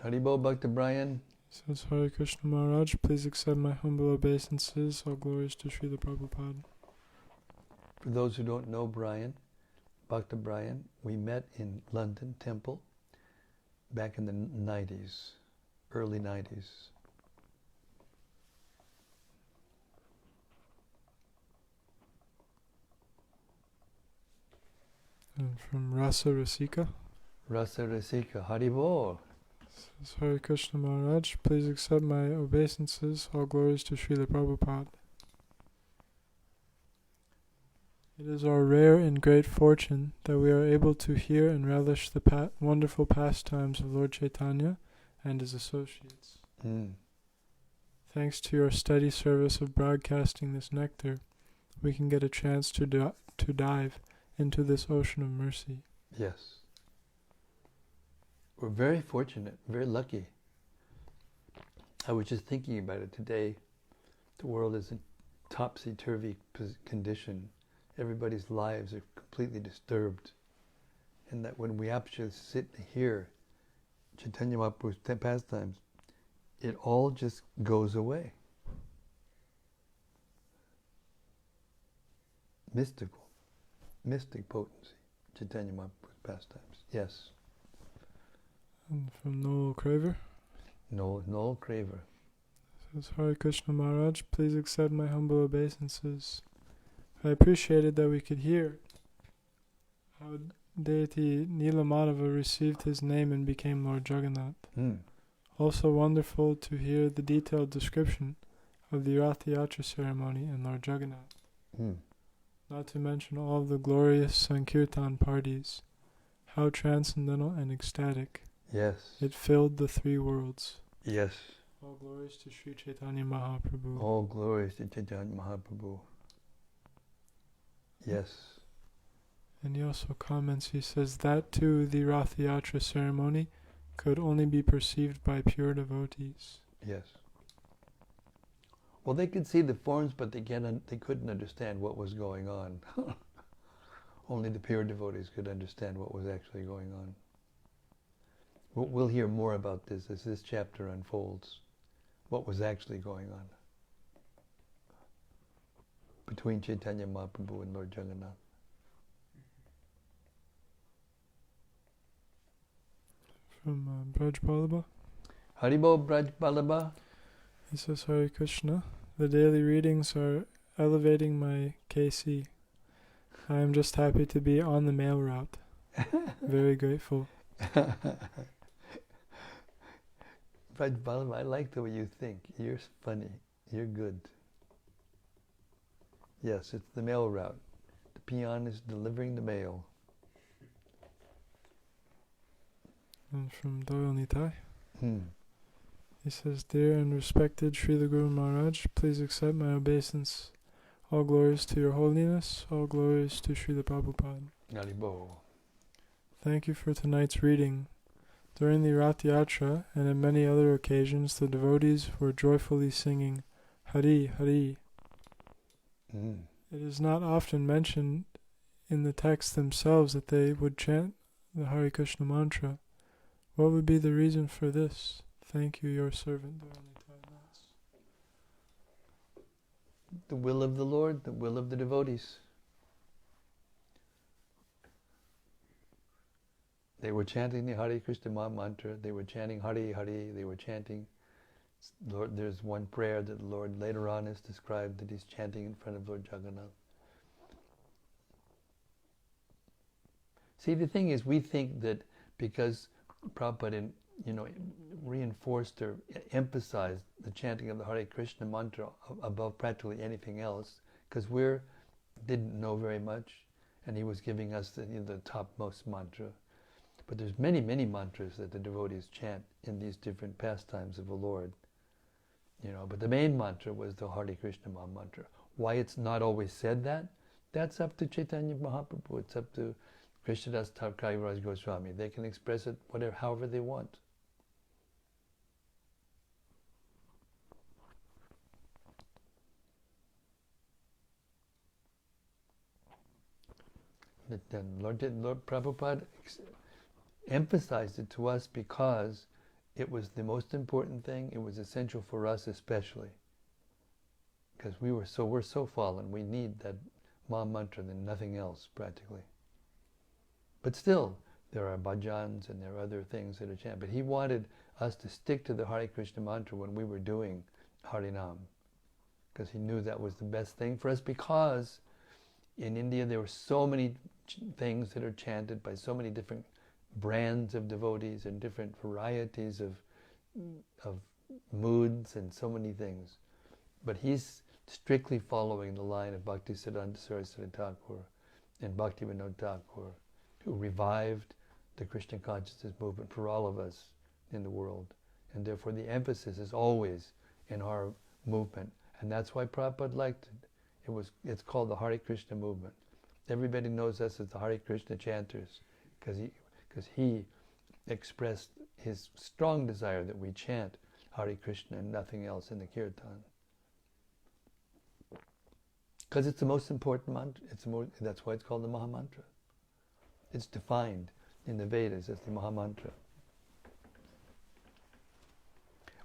Haribo Bhakta Brian. He says, Hare Krishna Maharaj, please accept my humble obeisances. All glories to Srila Prabhupada. For those who don't know Brian, Bhakta Brian, we met in London Temple back in the 90s, early 90s. And from Rasa Rasika. Rasa Rasika, Haribo. Says, Hare Krishna Maharaj, please accept my obeisances. All glories to Srila Prabhupada. It is our rare and great fortune that we are able to hear and relish the wonderful pastimes of Lord Chaitanya and his associates. Thanks to your steady service of broadcasting this nectar, we can get a chance to dive into this ocean of mercy. Yes. We're very fortunate, very lucky. I was just thinking about it today. The world is in topsy-turvy condition. Everybody's lives are completely disturbed. And that when we actually sit and hear Chaitanya Mahaprabhu's pastimes, it all just goes away. Mystic potency, Chaitanya Mahaprabhu's pastimes. Yes. And from Noel Craver. Noel Craver. Says, Hare Krishna Maharaj, please accept my humble obeisances. I appreciated that we could hear how deity Nila Madhava received his name and became Lord Jagannath. Also wonderful to hear the detailed description of the Ratha-yäträ ceremony and Lord Jagannath. Not to mention all of the glorious Sankirtan parties. How transcendental and ecstatic. Yes. It filled the three worlds. Yes. All glories to Sri Chaitanya Mahaprabhu. All glories to Chaitanya Mahaprabhu. Yes. And he also comments, he says that too the Ratha-yäträ ceremony could only be perceived by pure devotees. Yes. Well, they could see the forms, but they couldn't understand what was going on. Only the pure devotees could understand what was actually going on. We'll hear more about this as this chapter unfolds, what was actually going on between Chaitanya Mahaprabhu and Lord Jagannath. From Braj Balaba. Haribo Braj Balaba. He says, Hare Krishna, the daily readings are elevating my KC. I am just happy to be on the mail route. Very grateful. Braj Balaba, I like the way you think. You're funny. You're good. Yes, it's the mail route. The peon is delivering the mail. And from Doyle Nitai. He says, Dear and respected Srila Guru Maharaj, please accept my obeisance. All glories to your holiness, all glories to Srila Prabhupada. Haribo. Thank you for tonight's reading. During the Ratha-yäträ and on many other occasions, the devotees were joyfully singing Hari, Hari. It is not often mentioned in the texts themselves that they would chant the Hare Krishna mantra. What would be the reason for this? Thank you, your servant. The will of the Lord, the will of the devotees. They were chanting the Hare Krishna mantra, they were chanting Hari Hari, they were chanting, Lord, there's one prayer that the Lord later on is described that he's chanting in front of Lord Jagannath. See, the thing is, we think that because Prabhupada, reinforced or emphasized the chanting of the Hare Krishna mantra above practically anything else, because we didn't know very much, and he was giving us the topmost mantra. But there's many, many mantras that the devotees chant in these different pastimes of the Lord. But the main mantra was the Hare Krishna mantra. Why it's not always said that's up to Chaitanya Mahaprabhu. It's up to Krishnadas Thakur Kaviraj Goswami. They can express it whatever, however they want. But then Lord Prabhupada emphasized it to us because it was the most important thing. It was essential for us especially. Because we're so fallen. We need that Maha Mantra than nothing else practically. But still, there are bhajans and there are other things that are chanted. But he wanted us to stick to the Hare Krishna mantra when we were doing Harinam. Because he knew that was the best thing for us, because in India there were so many things that are chanted by so many different brands of devotees and different varieties of moods and so many things. But he's strictly following the line of Bhaktisiddhanta Saraswati Thakur and Bhaktivinoda Thakur, who revived the Krishna consciousness movement for all of us in the world. And therefore the emphasis is always in our movement. And that's why Prabhupada liked it. It's called the Hare Krishna movement. Everybody knows us as the Hare Krishna chanters, because he expressed his strong desire that we chant Hare Krishna and nothing else in the kirtan. Because it's the most important mantra. That's why it's called the Maha Mantra. It's defined in the Vedas as the Maha Mantra.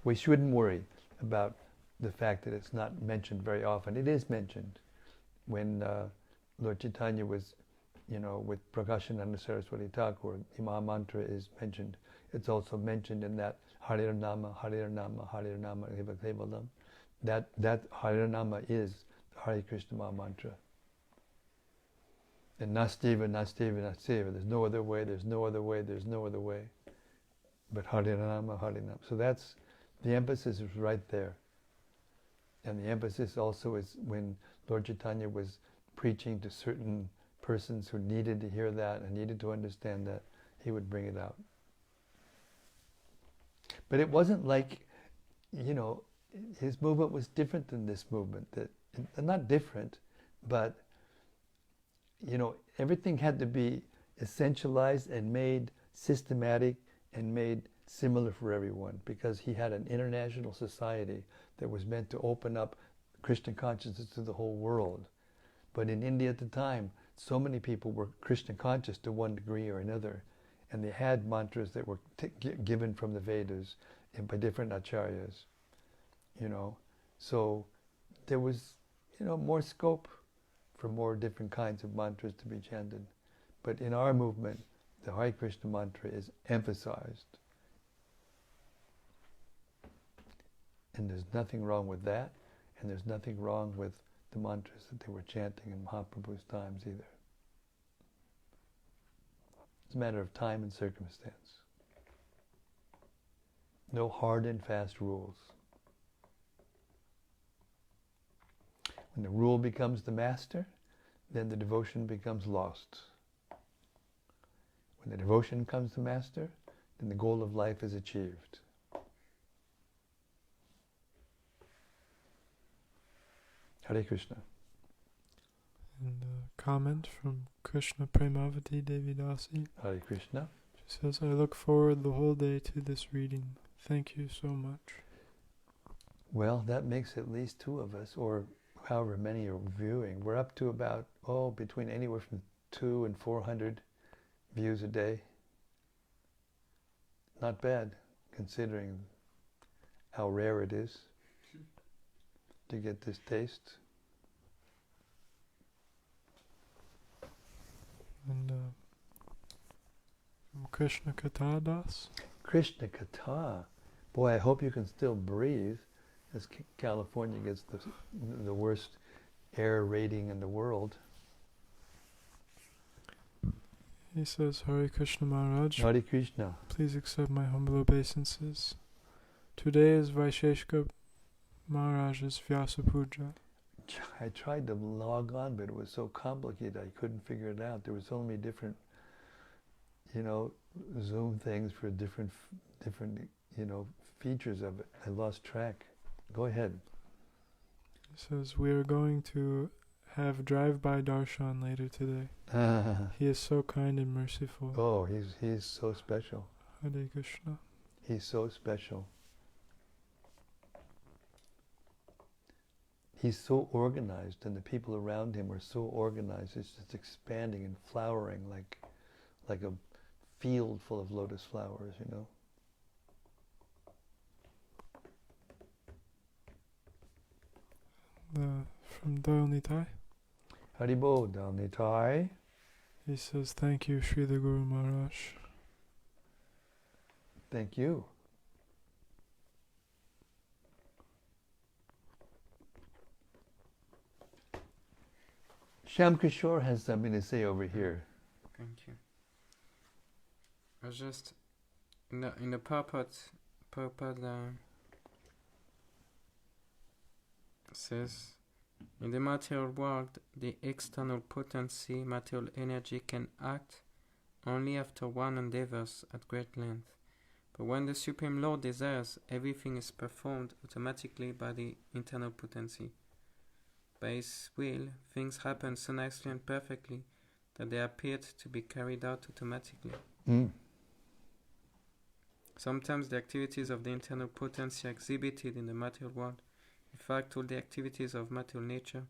We shouldn't worry about the fact that it's not mentioned very often. It is mentioned. When Lord Chaitanya was, with Prakashananda Saraswati Thakur, the Maha Mantra is mentioned. It's also mentioned in that Hare Nama, Hare Nama, Hare Nama, Eva Kevalam. That Hare Nama is the Hare Krishna Maha Mantra. And Nastiva, Nastiva, Nastiva. There's no other way, there's no other way, there's no other way. But Hare Nama, Hare Nama. So that's, the emphasis is right there. And the emphasis also is when Lord Chaitanya was preaching to certain persons who needed to hear that and needed to understand that, he would bring it out. But it wasn't like, his movement was different than this movement. Not different, but, everything had to be essentialized and made systematic and made similar for everyone, because he had an international society that was meant to open up Krishna consciousness to the whole world. But in India at the time, so many people were Krishna conscious to one degree or another, and they had mantras that were given from the Vedas and by different acharyas, So there was, more scope for more different kinds of mantras to be chanted. But in our movement, the Hare Krishna mantra is emphasized. And there's nothing wrong with that, and there's nothing wrong with the mantras that they were chanting in Mahaprabhu's times either. It's a matter of time and circumstance. No hard and fast rules. When the rule becomes the master, then the devotion becomes lost. When the devotion becomes the master, then the goal of life is achieved. Hare Krishna. And a comment from Krishna Premavati Devidasi. Hare Krishna. She says, I look forward the whole day to this reading. Thank you so much. Well, that makes at least two of us, or however many are viewing. We're up to about, between anywhere from 200 and 400 views a day. Not bad, considering how rare it is to get this taste. And from Krishna Katha Das. Krishna Katha. Boy, I hope you can still breathe, as California gets the worst air rating in the world. He says, Hare Krishna Maharaj. Hare Krishna. Please accept my humble obeisances. Today is Vaisheshika Maharaj's Vyasa Puja. I tried to log on, but it was so complicated I couldn't figure it out. There were so many different, Zoom things for different, features of it. I lost track. Go ahead. He says, we are going to have drive-by darshan later today. He is so kind and merciful. Oh, he's so special. Hare Krishna. He's so special. He's so organized, and the people around him are so organized. It's just expanding and flowering like a field full of lotus flowers, you know. From Dalnitai. Haribo Dalnitai. He says, thank you, Sri the Guru Maharaj. Thank you. Shyam Kishore has something to say over here. Thank you. I was just in the Prabhupada says, in the material world, the external potency, material energy can act only after one endeavors at great length. But when the Supreme Lord desires, everything is performed automatically by the internal potency. By His will, things happen so nicely and perfectly that they appeared to be carried out automatically. Sometimes the activities of the internal potency are exhibited in the material world. In fact, all the activities of material nature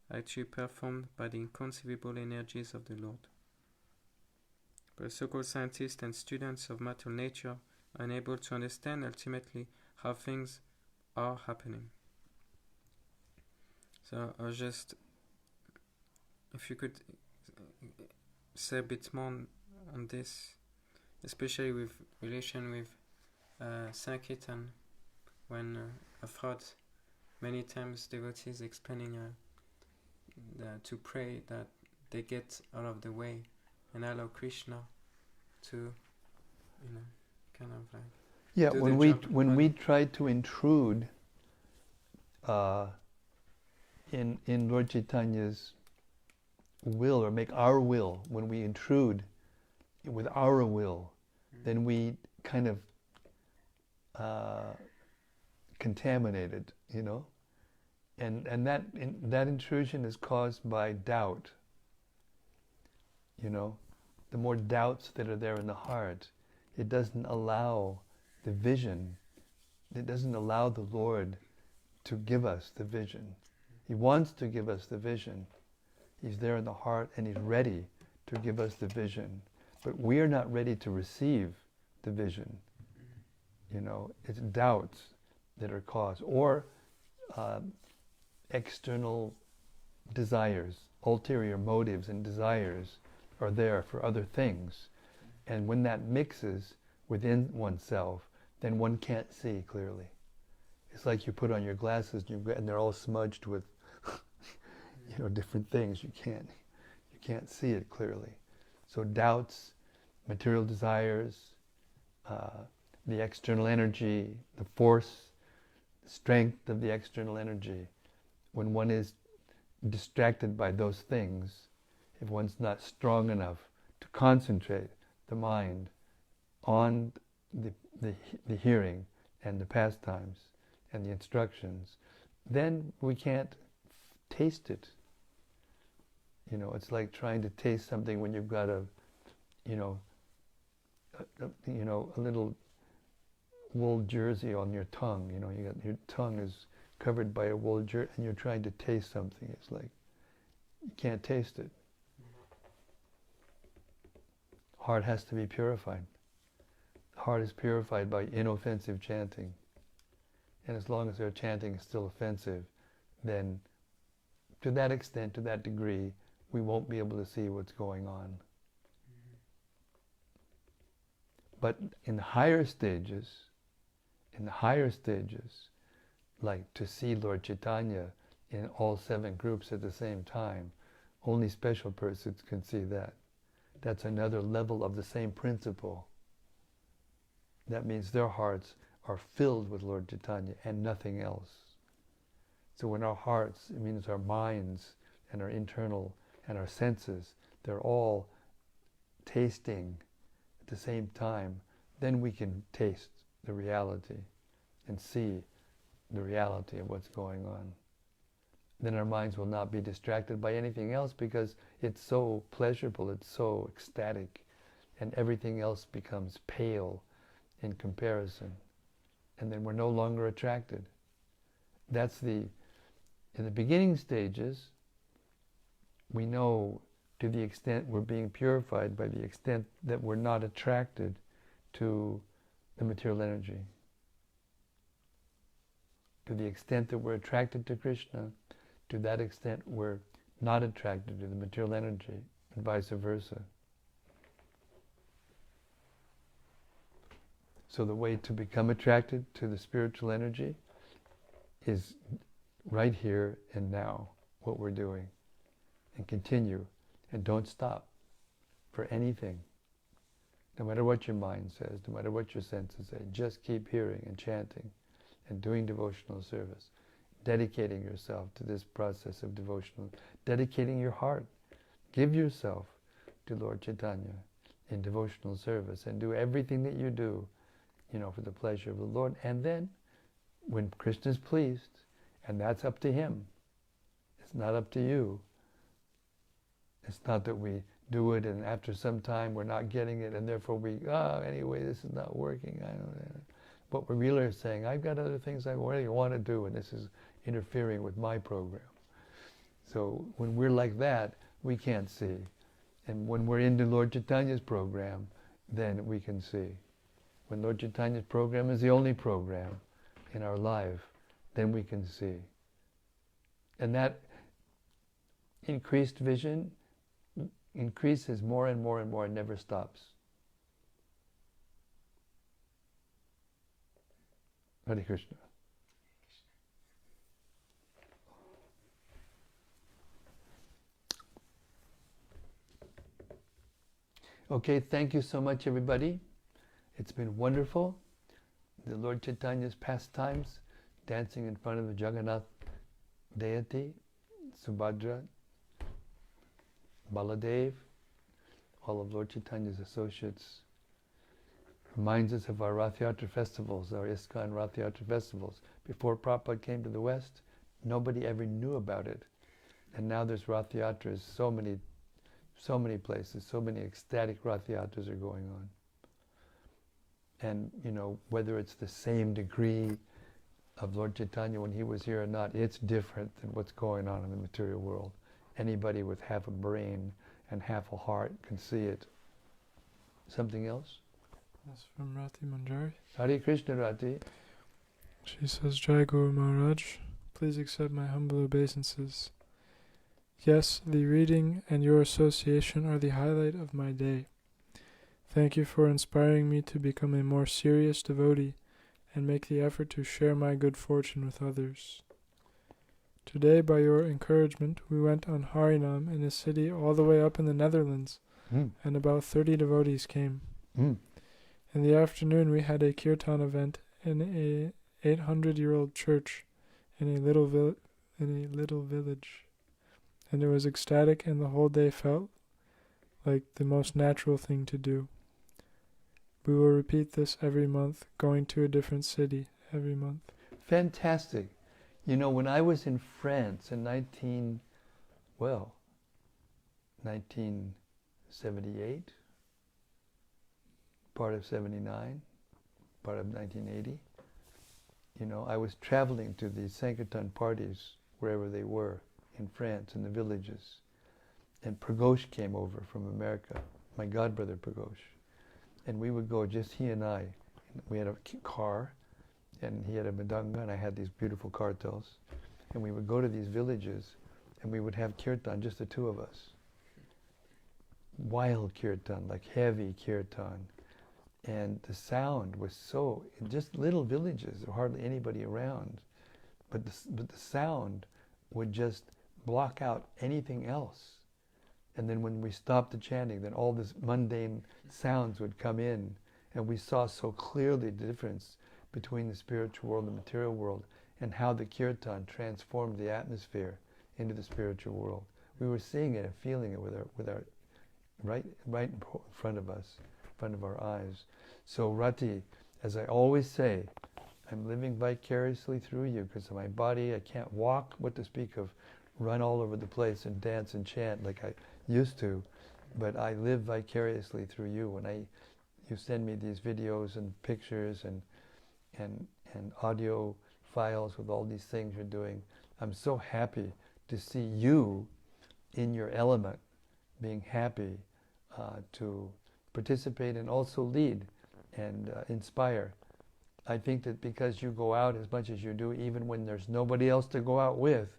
are actually performed by the inconceivable energies of the Lord. But so-called scientists and students of material nature are unable to understand ultimately how things are happening. So I was just, if you could say a bit more on this, especially with relation with Sankirtan, when I've heard many times devotees explaining to pray that they get out of the way and allow Krishna to, kind of like. Yeah, when we try to intrude in Lord Chaitanya's will, or make our will, when we intrude with our will, then we kind of contaminate it, you know, and that intrusion is caused by doubt. You know, the more doubts that are there in the heart, it doesn't allow the vision. It doesn't allow the Lord to give us the vision. He wants to give us the vision. He's there in the heart and He's ready to give us the vision. But we are not ready to receive the vision. You know, it's doubts that are caused, or external desires, ulterior motives and desires are there for other things. And when that mixes within oneself, then one can't see clearly. It's like you put on your glasses and they're all smudged with different things. You can't see it clearly. So doubts, material desires, the external energy, the force, the strength of the external energy, when one is distracted by those things, if one's not strong enough to concentrate the mind on the hearing and the pastimes and the instructions, then we can't taste it. You know, it's like trying to taste something when you've got a little wool jersey on your tongue. You know, your tongue is covered by a wool jersey, and you're trying to taste something. It's like you can't taste it. Heart has to be purified. The heart is purified by inoffensive chanting. And as long as their chanting is still offensive, then to that extent, to that degree, we won't be able to see what's going on. But in the higher stages, like to see Lord Chaitanya in all 7 groups at the same time, only special persons can see that. That's another level of the same principle. That means their hearts are filled with Lord Chaitanya and nothing else. So when our hearts, it means our minds and our internal and our senses, they're all tasting at the same time, then we can taste the reality and see the reality of what's going on. then our minds will not be distracted by anything else because it's so pleasurable, it's so ecstatic, and everything else becomes pale in comparison. And then we're no longer attracted. In the beginning stages, we know to the extent we're being purified by the extent that we're not attracted to the material energy. To the extent that we're attracted to Krishna, to that extent we're not attracted to the material energy, and vice versa. So the way to become attracted to the spiritual energy is right here and now, what we're doing. And continue, and don't stop for anything. No matter what your mind says, no matter what your senses say, just keep hearing and chanting and doing devotional service, dedicating yourself to this process of devotional, dedicating your heart. Give yourself to Lord Chaitanya in devotional service and do everything that you do, for the pleasure of the Lord. And then, when Krishna is pleased, and that's up to him, it's not up to you. It's not that we do it and after some time we're not getting it and therefore anyway, this is not working. I don't know. What we're really saying, I've got other things I really want to do and this is interfering with my program. So when we're like that, we can't see. And when we're into Lord Chaitanya's program, then we can see. When Lord Chaitanya's program is the only program in our life, then we can see. And that increased vision increases more and more and more and never stops. Hare Krishna. Okay, thank you so much, everybody. It's been wonderful. The Lord Chaitanya's pastimes, dancing in front of the Jagannath deity, Subhadra, Baladev, all of Lord Chaitanya's associates, reminds us of our Ratha-yäträ festivals, our ISKCON Ratha-yäträ festivals. Before Prabhupada came to the West, nobody ever knew about it. And now there's Ratha-yätras, so many places, so many ecstatic Ratha-yätras are going on. And, whether it's the same degree of Lord Chaitanya when he was here or not, it's different than what's going on in the material world. Anybody with half a brain and half a heart can see it. Something else? That's from Rati Manjari. Hare Krishna, Rati. She says, Jai Guru Maharaj, please accept my humble obeisances. Yes, the reading and your association are the highlight of my day. Thank you for inspiring me to become a more serious devotee and make the effort to share my good fortune with others. Today, by your encouragement, we went on Harinam in a city all the way up in the Netherlands, and about 30 devotees came. In the afternoon, we had a kirtan event in a 800-year-old church in a little village, and it was ecstatic, and the whole day felt like the most natural thing to do. We will repeat this every month, going to a different city every month. Fantastic. When I was in France in 1978, part of 79, part of 1980, I was traveling to these Sankirtan parties wherever they were in France, in the villages. And Pragosh came over from America, my godbrother Pragosh. And we would go, just he and I. We had a car, and he had a madanga, and I had these beautiful kartals. And we would go to these villages, and we would have kirtan, just the two of us. Wild kirtan, like heavy kirtan. And the sound was just little villages, there was hardly anybody around. But the sound would just block out anything else. And then when we stopped the chanting, then all this mundane sounds would come in, and we saw so clearly the difference between the spiritual world and the material world, and how the kirtan transformed the atmosphere into the spiritual world. We were seeing it and feeling it with our right in front of us, in front of our eyes. So Rati, as I always say, I'm living vicariously through you because of my body. I can't walk, what to speak of run all over the place and dance and chant like I used to, but I live vicariously through you. When you send me these videos and pictures and audio files with all these things you're doing, I'm so happy to see you in your element, being happy to participate and also lead and inspire. I think that because you go out as much as you do, even when there's nobody else to go out with,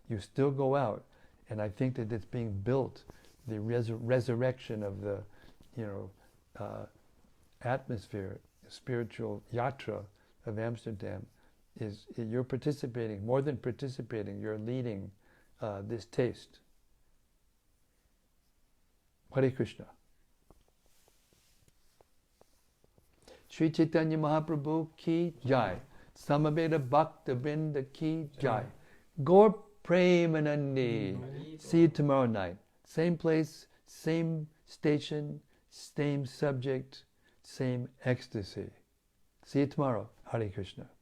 you still go out. And I think that it's being built, the resurrection of the, atmosphere, spiritual yatra of Amsterdam, is you're participating, more than participating, you're leading this taste. Hare Krishna. Sri Chaitanya Mahaprabhu ki jai. Samaveda Bhakta Vrinda ki jai. Gaur Premanandi. See you tomorrow night. Same place, same station, same subject, same ecstasy. See you tomorrow. Hare Krishna.